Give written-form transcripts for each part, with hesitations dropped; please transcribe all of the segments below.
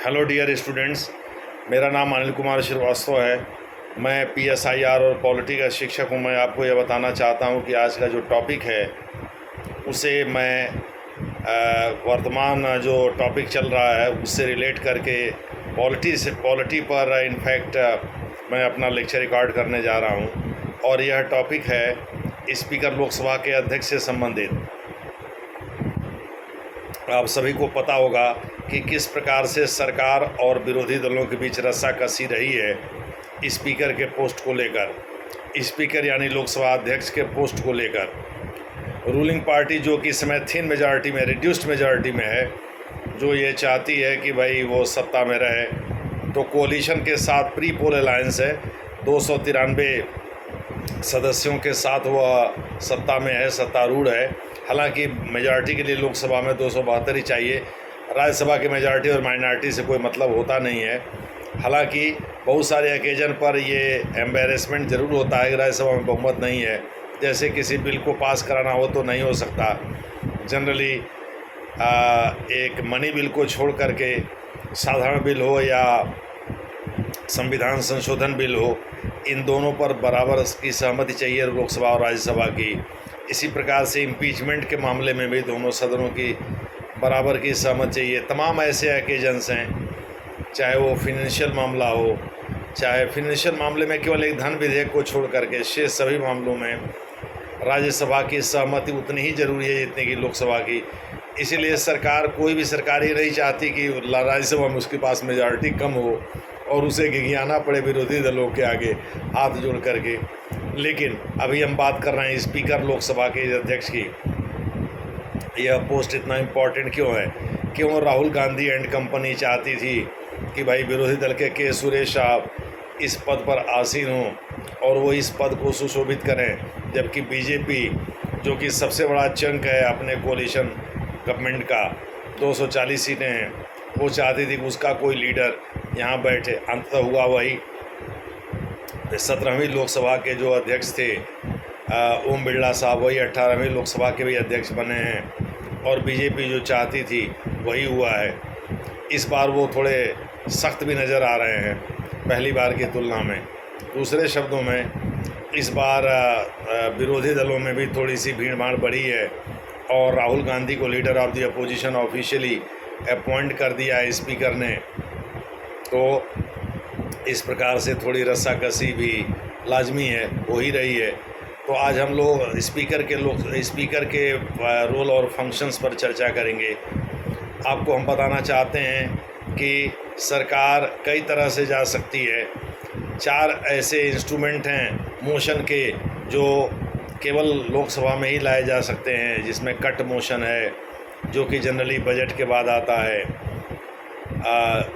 Hello dear students, मेरा नाम अनिल कुमार श्रीवास्तव है। मैं पीएसआईआर और पॉलिटी का शिक्षक हूँ। मैं आपको यह बताना चाहता हूँ कि आज का जो टॉपिक है उसे मैं वर्तमान जो टॉपिक चल रहा है उससे रिलेट करके पॉलिटी पर इनफैक्ट मैं अपना लेक्चर रिकॉर्ड करने जा रहा हूँ। और यह टॉपिक है स्पीकर लोकसभा के अध्यक्ष से संबंधित। आप सभी को पता होगा कि किस प्रकार से सरकार और विरोधी दलों के बीच रस्साकसी रही है स्पीकर के पोस्ट को लेकर, स्पीकर यानी लोकसभा अध्यक्ष के पोस्ट को लेकर। रूलिंग पार्टी जो कि इस समय थिन मेजॉरिटी में, रिड्यूस्ड मेजॉरिटी में है, जो ये चाहती है कि भाई वो सत्ता में रहे, तो कोalition के साथ प्री पोल अलायंस है। 293 सदस्यों के साथ वह सत्ता में है, सत्तारूढ़ है। हालांकि मेजॉरिटी के लिए लोकसभा में 272 ही चाहिए। राज्यसभा की मेजॉरिटी और माइनॉरिटी से कोई मतलब होता नहीं है। हालांकि बहुत सारे ओकेजन पर ये एम्बेरसमेंट ज़रूर होता है कि राज्यसभा में बहुमत नहीं है। जैसे किसी बिल को पास कराना हो तो नहीं हो सकता। जनरली एक मनी बिल को छोड़ करके साधारण बिल हो या संविधान संशोधन बिल हो, इन दोनों पर बराबर की सहमति चाहिए लोकसभा और राज्यसभा की। इसी प्रकार से इम्पीचमेंट के मामले में भी दोनों सदनों की बराबर की सहमति चाहिए। तमाम ऐसे ओकेजन्स हैं, चाहे वो फिनेंशियल मामला हो, चाहे फिनेंशियल मामले में केवल एक धन विधेयक को छोड़ करके शेष सभी मामलों में राज्यसभा की सहमति उतनी ही ज़रूरी है जितनी कि लोकसभा की। इसीलिए सरकार, कोई भी सरकार ये नहीं चाहती कि राज्यसभा में उसके पास मेजॉरिटी कम हो और उसे घिघियाना पड़े विरोधी दलों के आगे हाथ जोड़ करके। लेकिन अभी हम बात कर रहे हैं स्पीकर लोकसभा के अध्यक्ष की। यह पोस्ट इतना इम्पोर्टेंट क्यों है? क्यों राहुल गांधी एंड कंपनी चाहती थी कि भाई विरोधी दल के सुरेश साहब इस पद पर आसीन हों और वो इस पद को सुशोभित करें, जबकि बीजेपी जो कि सबसे बड़ा चंक है अपने कोalition गवर्नमेंट का, 240 सीटें हैं, वो चाहती थी कि उसका कोई लीडर यहाँ बैठे। अंततः हुआ वही। 17वीं लोकसभा के जो अध्यक्ष थे ओम बिरला साहब, वही 18वीं लोकसभा के भी अध्यक्ष बने हैं। और बीजेपी जो चाहती थी वही हुआ है। इस बार वो थोड़े सख्त भी नज़र आ रहे हैं पहली बार की तुलना में। दूसरे शब्दों में इस बार विरोधी दलों में भी थोड़ी सी भीड़ भाड़ बढ़ी है और राहुल गांधी को leader of the opposition officially appoint कर दिया है स्पीकर ने। तो इस प्रकार से थोड़ी रस्साकसी भी लाजमी है, हो ही रही है। तो आज हम लोग स्पीकर के रोल और फंक्शंस पर चर्चा करेंगे। आपको हम बताना चाहते हैं कि सरकार कई तरह से जा सकती है। 4 ऐसे इंस्ट्रूमेंट हैं मोशन के जो केवल लोकसभा में ही लाए जा सकते हैं, जिसमें कट मोशन है जो कि जनरली बजट के बाद आता है।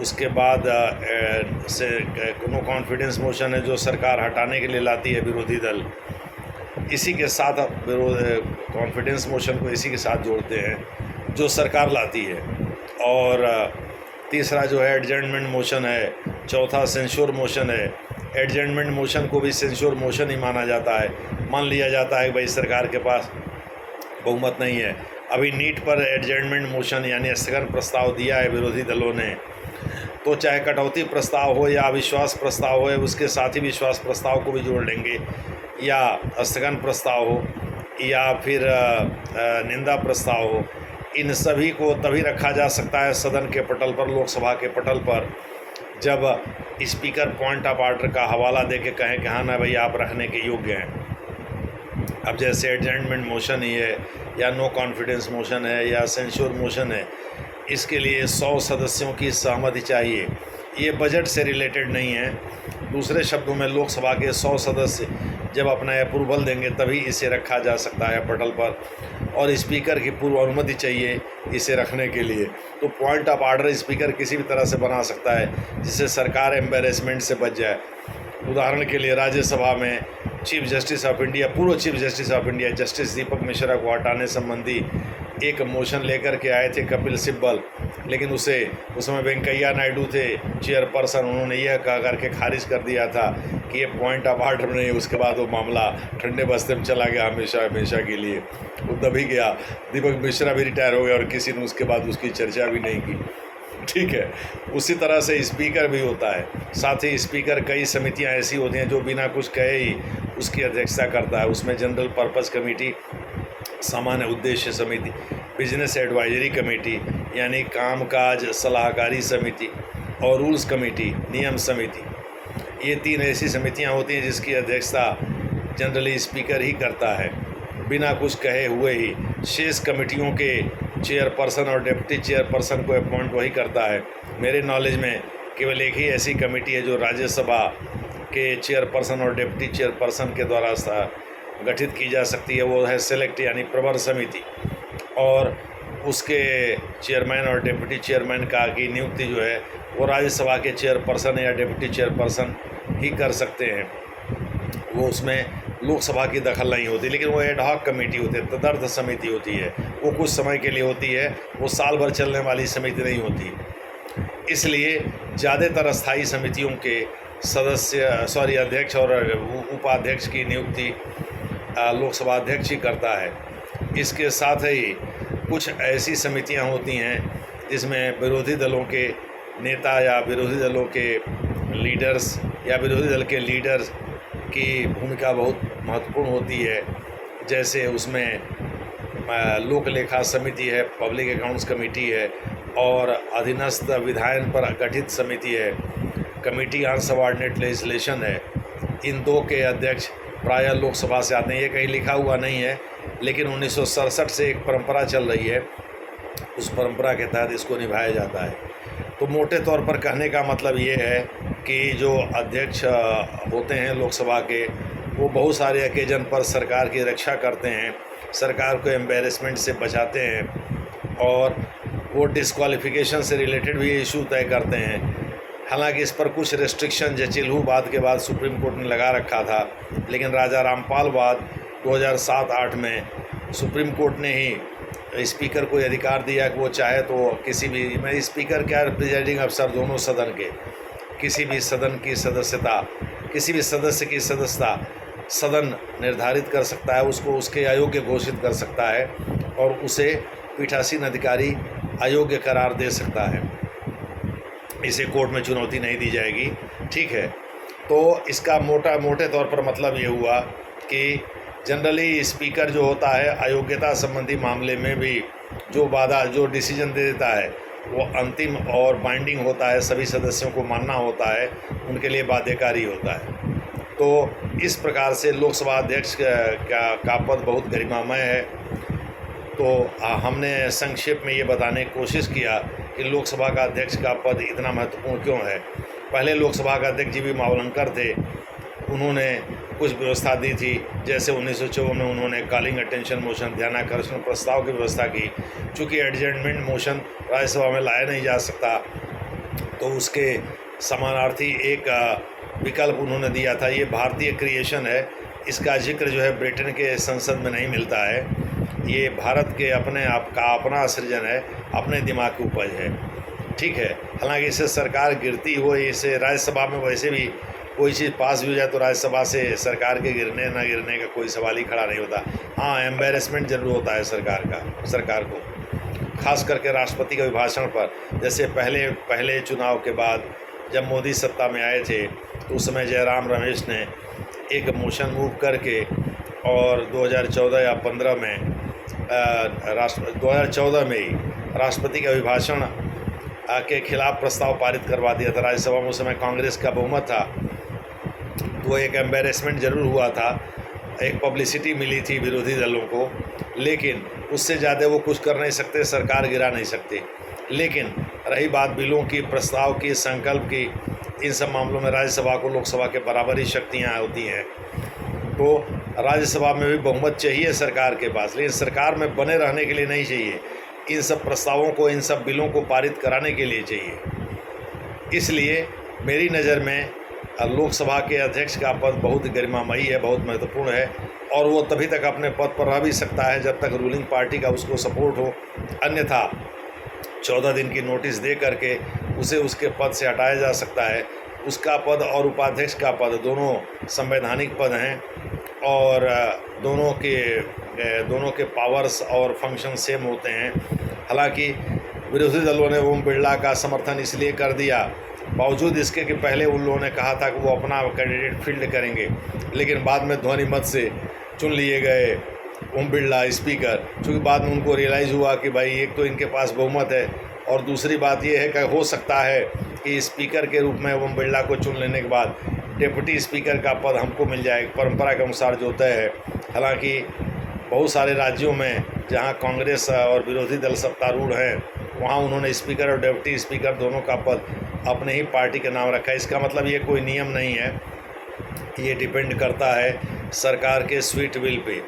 उसके बाद से नो कॉन्फिडेंस मोशन है जो सरकार हटाने के लिए लाती है विरोधी दल। इसी के साथ कॉन्फिडेंस मोशन को इसी के साथ जोड़ते हैं जो सरकार लाती है। और तीसरा जो है एडजर्नमेंट मोशन है। चौथा सेंश्योर मोशन है। एडजर्नमेंट मोशन को भी सेंश्योर मोशन ही माना जाता है। मान लिया जाता है कि भाई सरकार के पास बहुमत नहीं है। अभी नीट पर एडजर्नमेंट मोशन यानी स्थगन प्रस्ताव दिया है विरोधी दलों ने, तो चाहे कटौती प्रस्ताव हो या अविश्वास प्रस्ताव हो, उसके साथ ही विश्वास प्रस्ताव को भी जोड़ लेंगे, या स्थगन प्रस्ताव हो या फिर निंदा प्रस्ताव हो। इन सभी को तभी रखा जा सकता है सदन के पटल पर, लोकसभा के पटल पर, जब स्पीकर पॉइंट ऑफ आर्डर का हवाला दे के कहें कि हाँ ना भाई आप रखने के योग्य हैं। अब जैसे एडजर्नमेंट मोशन ही है या नो कॉन्फिडेंस मोशन है या सेंश्योर मोशन है, इसके लिए 100 सदस्यों की सहमति चाहिए। ये बजट से रिलेटेड नहीं है। दूसरे शब्दों में लोकसभा के 100 सदस्य जब अपना अप्रूवल देंगे तभी इसे रखा जा सकता है पटल पर, और स्पीकर की पूर्व अनुमति चाहिए इसे रखने के लिए। तो पॉइंट ऑफ आर्डर स्पीकर किसी भी तरह से बना सकता है जिससे सरकार एम्बेरसमेंट से बच जाए। उदाहरण के लिए राज्यसभा में चीफ जस्टिस ऑफ इंडिया, पूर्व chief justice of India justice Deepak Mishra को हटाने संबंधी एक मोशन लेकर के आए थे कपिल सिब्बल, लेकिन उसमें वेंकैया नायडू थे चेयरपर्सन। उन्होंने यह कह करके खारिज कर दिया था कि ये पॉइंट ऑफ आर्डर नहीं। उसके बाद वो मामला ठंडे बस्ते में चला गया हमेशा के लिए, वो दबी गया। दीपक मिश्रा भी रिटायर हो गया और किसी ने उसके बाद उसकी चर्चा भी नहीं की। ठीक है। उसी तरह से स्पीकर भी होता है। साथ ही स्पीकर कई समितियां ऐसी होती हैं जो बिना कुछ कहे ही उसकी अध्यक्षता करता है। उसमें जनरल पर्पस कमेटी, सामान्य उद्देश्य समिति, बिजनेस एडवाइजरी कमेटी यानी कामकाज सलाहकारी समिति, और रूल्स कमेटी, नियम समिति, ये 3 ऐसी समितियां होती हैं जिसकी अध्यक्षता जनरली स्पीकर ही करता है, बिना कुछ कहे हुए ही। शेष कमेटियों के चेयरपर्सन और डिप्टी चेयरपर्सन को अपॉइंट वही करता है। मेरे नॉलेज में केवल एक ही ऐसी कमेटी है जो राज्यसभा के चेयरपर्सन और डिप्टी चेयरपर्सन के द्वारा गठित की जा सकती है, वो है सेलेक्ट यानी प्रवर समिति, और उसके चेयरमैन और डिप्टी चेयरमैन की नियुक्ति जो है वो राज्यसभा के चेयरपर्सन या डिप्टी चेयरपर्सन ही कर सकते हैं। वो उसमें लोकसभा की दखल नहीं होती, लेकिन वो एडहॉक कमेटी होती है, तदर्थ समिति होती है। वो कुछ समय के लिए होती है, वो साल भर चलने वाली समिति नहीं होती। इसलिए ज़्यादातर स्थायी समितियों के अध्यक्ष और उपाध्यक्ष की नियुक्ति लोकसभा अध्यक्ष ही करता है। इसके साथ ही कुछ ऐसी समितियां होती हैं जिसमें विरोधी दलों के नेता या विरोधी दलों के लीडर्स या विरोधी दल के लीडर्स की भूमिका बहुत महत्वपूर्ण होती है। जैसे उसमें लोक लेखा समिति है, पब्लिक अकाउंट्स कमेटी है, और अधीनस्थ विधायन पर गठित समिति है, कमेटी ऑन सबऑर्डिनेट लेजिस्लेशन है। इन 2 के अध्यक्ष प्रायः लोकसभा से आते हैं। ये कहीं लिखा हुआ नहीं है, लेकिन 1967 से एक परंपरा चल रही है, उस परंपरा के तहत इसको निभाया जाता है। तो मोटे तौर पर कहने का मतलब ये है कि जो अध्यक्ष होते हैं लोकसभा के, वो बहुत सारे ओकेजन पर सरकार की रक्षा करते हैं, सरकार को एम्बेरसमेंट से बचाते हैं, और वो डिस्क्वालिफिकेशन से रिलेटेड भी इशू तय करते हैं। हालांकि इस पर कुछ रेस्ट्रिक्शन जचिलहूबाद के बाद सुप्रीम कोर्ट ने लगा रखा था, लेकिन राजा रामपाल बाद 2007-8 में सुप्रीम कोर्ट ने ही स्पीकर को अधिकार दिया कि वो चाहे तो किसी भी, मैं स्पीकर क्या प्रिजाइडिंग अफसर दोनों सदन के, किसी भी सदन की सदस्यता, किसी भी सदस्य की सदस्यता सदन निर्धारित कर सकता है, उसको उसके अयोग्य घोषित कर सकता है, और उसे पीठासीन अधिकारी अयोग्य करार दे सकता है। इसे कोर्ट में चुनौती नहीं दी जाएगी। ठीक है, तो इसका मोटे तौर पर मतलब ये हुआ कि जनरली स्पीकर जो होता है अयोग्यता संबंधी मामले में भी जो डिसीजन दे देता है वो अंतिम और बाइंडिंग होता है, सभी सदस्यों को मानना होता है, उनके लिए बाध्यकारी होता है। तो इस प्रकार से लोकसभा अध्यक्ष का पद बहुत गरिमामय है। तो हमने संक्षेप में ये बताने की कोशिश किया कि लोकसभा का अध्यक्ष का पद इतना महत्वपूर्ण क्यों है। पहले लोकसभा का अध्यक्ष जी.वी. मावलंकर थे, उन्होंने कुछ व्यवस्था दी थी। जैसे 1954 में उन्होंने कॉलिंग अटेंशन मोशन, ध्यानाकर्षण प्रस्ताव की व्यवस्था की। चूँकि एडजर्नमेंट मोशन राज्यसभा में लाया नहीं जा सकता, तो उसके समानार्थी एक विकल्प उन्होंने दिया था। ये भारतीय क्रिएशन है, इसका जिक्र जो है ब्रिटेन के संसद में नहीं मिलता है। ये भारत के अपने आप का अपना सृजन है, अपने दिमाग की उपज है। ठीक है, हालांकि इससे सरकार गिरती हो, इसे राज्यसभा में वैसे भी कोई चीज़ पास भी हो जाए तो राज्यसभा से सरकार के गिरने ना गिरने का कोई सवाल ही खड़ा नहीं होता। हाँ, एम्बेरसमेंट जरूर होता है सरकार को, खास करके राष्ट्रपति के अभिभाषण पर। जैसे पहले चुनाव के बाद जब मोदी सत्ता में आए थे तो उस समय जयराम रमेश ने एक मोशन मूव करके और 2014 या 15 में 2014 में ही राष्ट्रपति के अभिभाषण के खिलाफ प्रस्ताव पारित करवा दिया था। राज्यसभा में उस समय कांग्रेस का बहुमत था, तो एक एम्बेरसमेंट ज़रूर हुआ था, एक पब्लिसिटी मिली थी विरोधी दलों को, लेकिन उससे ज़्यादा वो कुछ कर नहीं सकते, सरकार गिरा नहीं सकते। लेकिन रही बात बिलों की, प्रस्ताव की, संकल्प की, इन सब मामलों में राज्यसभा को लोकसभा के बराबर ही शक्तियाँ होती हैं। तो राज्यसभा में भी बहुमत चाहिए सरकार के पास, लेकिन सरकार में बने रहने के लिए नहीं चाहिए, इन सब प्रस्तावों को, इन सब बिलों को पारित कराने के लिए चाहिए। इसलिए मेरी नज़र में लोकसभा के अध्यक्ष का पद बहुत गरिमामयी है, बहुत महत्वपूर्ण है, और वो तभी तक अपने पद पर रह भी सकता है जब तक रूलिंग पार्टी का उसको सपोर्ट हो। अन्यथा 14 दिन की नोटिस दे करके उसे उसके पद से हटाया जा सकता है। उसका पद और उपाध्यक्ष का पद दोनों संवैधानिक पद हैं, और दोनों के पावर्स और फंक्शन सेम होते हैं। हालांकि विरोधी दलों ने ओम बिरला का समर्थन इसलिए कर दिया, बावजूद इसके कि पहले उन लोगों ने कहा था कि वो अपना कैंडिडेट फील्ड करेंगे, लेकिन बाद में ध्वनि मत से चुन लिए गए ओम बिरला स्पीकर। चूँकि बाद में उनको रियलाइज़ हुआ कि भाई एक तो इनके पास बहुमत है और दूसरी बात ये है कि हो सकता है कि स्पीकर के रूप में ओम बिरला को चुन लेने के बाद डिप्टी स्पीकर का पद हमको मिल जाए, परंपरा के अनुसार जो तय है। हालांकि बहुत सारे राज्यों में जहां कांग्रेस और विरोधी दल सत्तारूढ़ हैं, वहां उन्होंने स्पीकर और डिप्टी स्पीकर दोनों का पद अपने ही पार्टी के नाम रखा है। इसका मतलब ये कोई नियम नहीं है, ये डिपेंड करता है सरकार के स्वीट विल पे।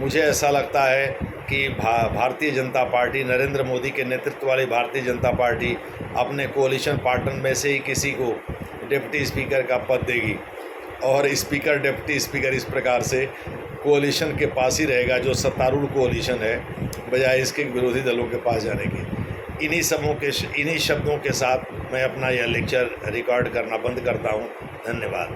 मुझे ऐसा लगता है कि भारतीय जनता पार्टी, नरेंद्र मोदी के नेतृत्व वाली भारतीय जनता पार्टी अपने कोalition पार्टनर में से ही किसी को डिप्टी स्पीकर का पद देगी और स्पीकर डिप्टी स्पीकर इस प्रकार से कोalition के पास ही रहेगा, जो सत्तारूढ़ कोalition है, बजाय इसके विरोधी दलों के पास जाने की। इन्हीं शब्दों के साथ मैं अपना यह लेक्चर रिकॉर्ड करना बंद करता हूँ। धन्यवाद।